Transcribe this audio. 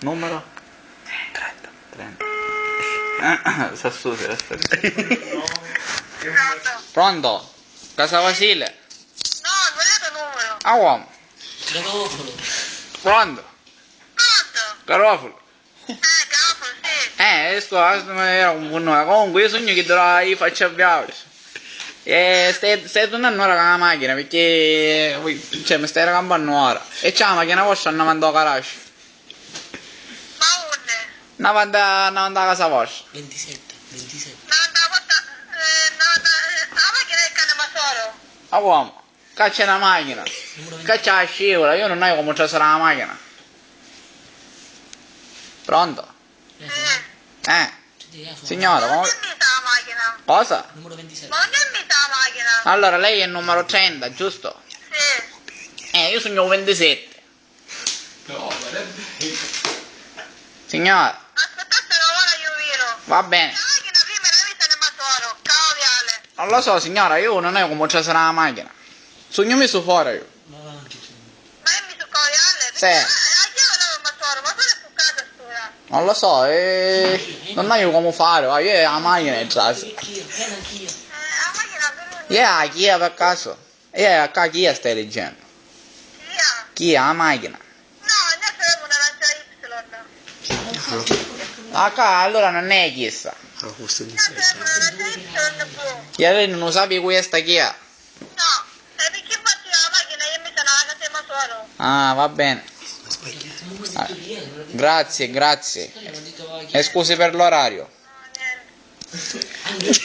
Numero? 30. Sa su, se la sta Pronto? Pronto? Casa Vasile? No, sbagliato numero. A uomo. Garofalo. Pronto? Pronto? Garofalo. Capo, sì. Sto era un buon nome. Comunque io sogno che dovrai faccia avviare. Stai tornando ora con la macchina perché cioè mi stai raccampando ora. E c'è la macchina vostra non manda a garage. Ma unde? Non manda a casa vostra. 27. La macchina del cane ma solo. A uomo. Caccia una macchina. Numero 20. Caccia la scivola. Io non so come ci sarà la macchina. Pronto? Signora, Ma come... non è mita la macchina. Cosa? Numero 27. Ma non è mita la macchina. Allora lei è il numero 30, giusto? Sì. Io sono il 27. Signora, Aspettate un'ora io viro. va bene. La macchina prima era mita nel masoro. Ciao Viale. Non lo so, signora, io non so come ci sarà la macchina. Sogno mi su fuori io. Ma avanti. Ma io mi sono Viale? Sì. Anche io volevo il masoro, ma solo è su casa stura. Non lo so, non so come fare, va. Io ho la macchina in casa. Kia, è una Kia. La macchina per lui. Io ho la Kia per caso. Io a Kia stai leggendo. Via. Kia, la macchina. No, adesso avevo una Lancia Y. Allora non è chissà. Adesso avevo una Lancia Y blu. Io lei non sapi questa Kia. No, e perché infatti la macchina io mi sono alla casa di masoro. Ah, va bene. Ah, grazie, grazie. Non dico E scusi per l'orario. No, niente.